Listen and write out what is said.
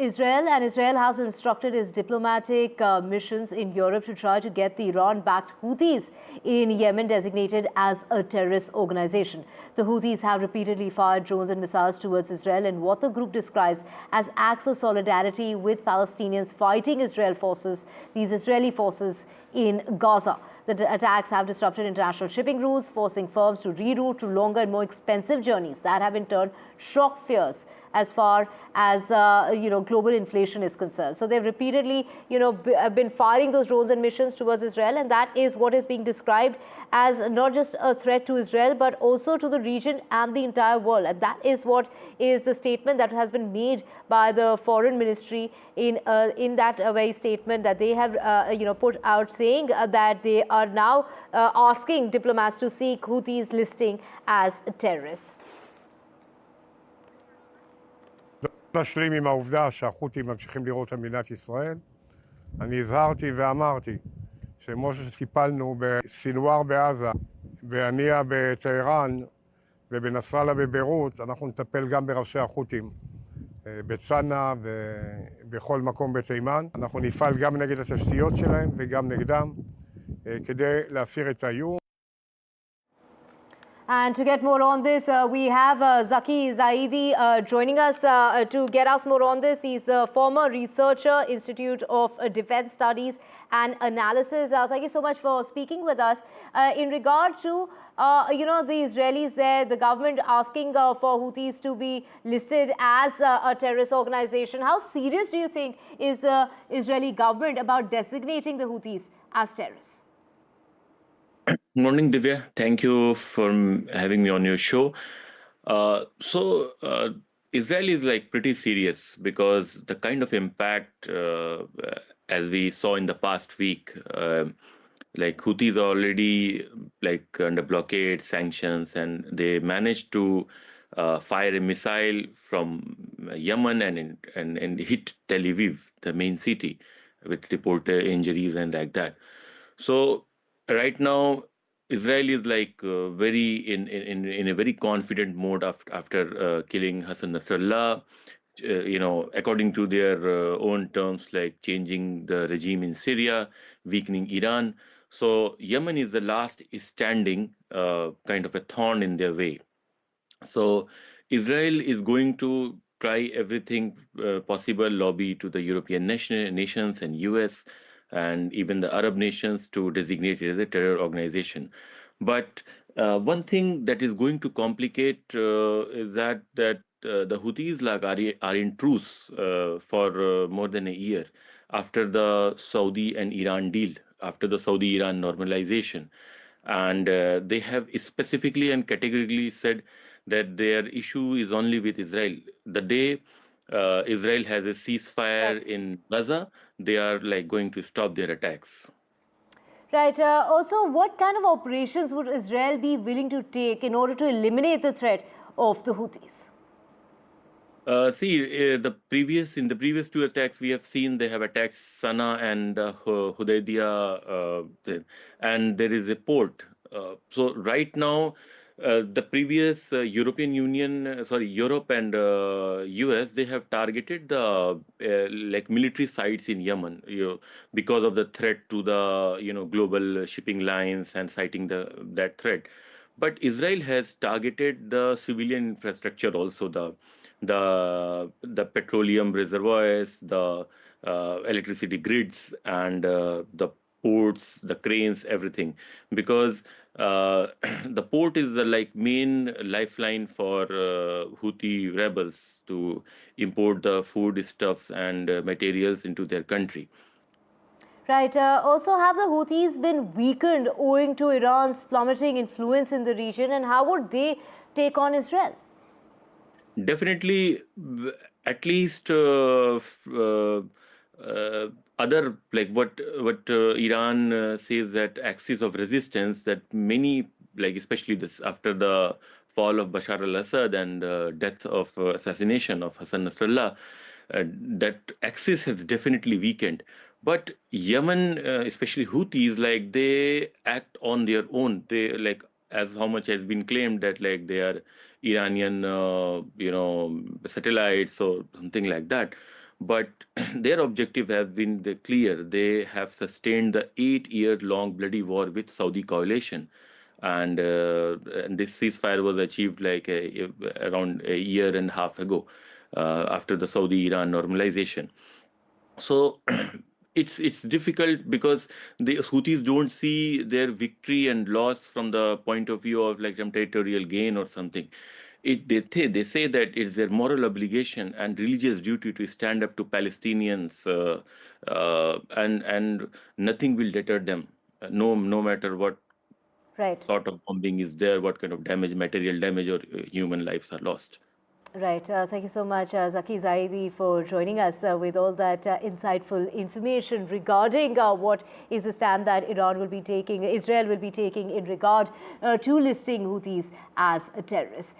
Israel and Israel has instructed its diplomatic missions in Europe to try to get the Iran-backed Houthis in Yemen designated as a terrorist organization. The Houthis have repeatedly fired drones and missiles towards Israel in what the group describes as acts of solidarity with Palestinians fighting these Israeli forces in Gaza. The attacks have disrupted international shipping routes, forcing firms to reroute to longer and more expensive journeys that have in turn shocked fears as far as global inflation is concerned. So they've repeatedly been firing those drones and missions towards Israel, and that is what is being described as not just a threat to Israel but also to the region and the entire world. And that is what is the statement that has been made by the foreign ministry in that very statement that they have put out, saying that they are now asking diplomats to seek Houthis listing as terrorists. נשלים עם העובדה שהחות'ים ממשיכים לירות על מדינת ישראל. אני הזהרתי ואמרתי שכמו שטיפלנו בסינואר בעזה, בהנייה בטהרן ובנסראללה בביירות, אנחנו נטפל גם בראשי החות'ים בצנעא ובכל מקום בתימן. אנחנו נפעל גם נגד התשתיות שלהם וגם נגדם כדי להסיר את האיום. And to get more on this, we have Zaki Zaidi joining us to get us more on this. He's the former researcher, Institute of Defense Studies and Analysis. Thank you so much for speaking with us. In regard to, the Israelis there, the government asking for Houthis to be listed as a terrorist organization, how serious do you think is the Israeli government about designating the Houthis as terrorists? Morning, Divya. Thank you for having me on your show. Israel is pretty serious because the kind of impact, as we saw in the past week, Houthis are already under blockade, sanctions, and they managed to fire a missile from Yemen and hit Tel Aviv, the main city, with reported injuries and like that. So right now, Israel is very in a very confident mode after killing Hassan Nasrallah. According to their own terms, changing the regime in Syria, weakening Iran. So Yemen is the last standing kind of a thorn in their way. So Israel is going to try everything possible, lobby to the European nations and US and even the Arab nations to designate it as a terror organization. But one thing that is going to complicate is that the Houthis are in truce for more than a year after the Saudi and Iran deal, after the Saudi-Iran normalization. And they have specifically and categorically said that their issue is only with Israel. The day Israel has a ceasefire in Gaza, they are going to stop their attacks. Right. Also, what kind of operations would Israel be willing to take in order to eliminate the threat of the Houthis? In the previous two attacks we have seen, they have attacked Sana'a and Hudaybiyah, and there is a port. So right now, the previous Europe and US, they have targeted the military sites in Yemen, because of the threat to the global shipping lines and citing that threat. But Israel has targeted the civilian infrastructure also, the petroleum reservoirs, the electricity grids, and the ports, the cranes, everything, because the port is the main lifeline for Houthi rebels to import the foodstuffs and materials into their country. Right. Also, have the Houthis been weakened owing to Iran's plummeting influence in the region, and how would they take on Israel? Definitely, at least other what Iran says, that axis of resistance, that many especially this after the fall of Bashar al-Assad and death of assassination of Hassan Nasrallah, that axis has definitely weakened. But Yemen, especially Houthis, they act on their own. They as how much has been claimed that they are Iranian, satellites or something like that. but their objective has been clear. They have sustained the 8-year-long bloody war with Saudi coalition, and this ceasefire was achieved like around a year and a half ago, after the Saudi-Iran normalization. So it's difficult because the Houthis don't see their victory and loss from the point of view of like some territorial gain or something. They say that it's their moral obligation and religious duty to stand up to Palestinians, and nothing will deter them, no matter what Right. sort of bombing is there, what kind of damage, material damage, or human lives are lost. Right. Thank you so much, Zaki Zaidi, for joining us with all that insightful information regarding what is the stand that Israel will be taking in regard to listing Houthis as a terrorist.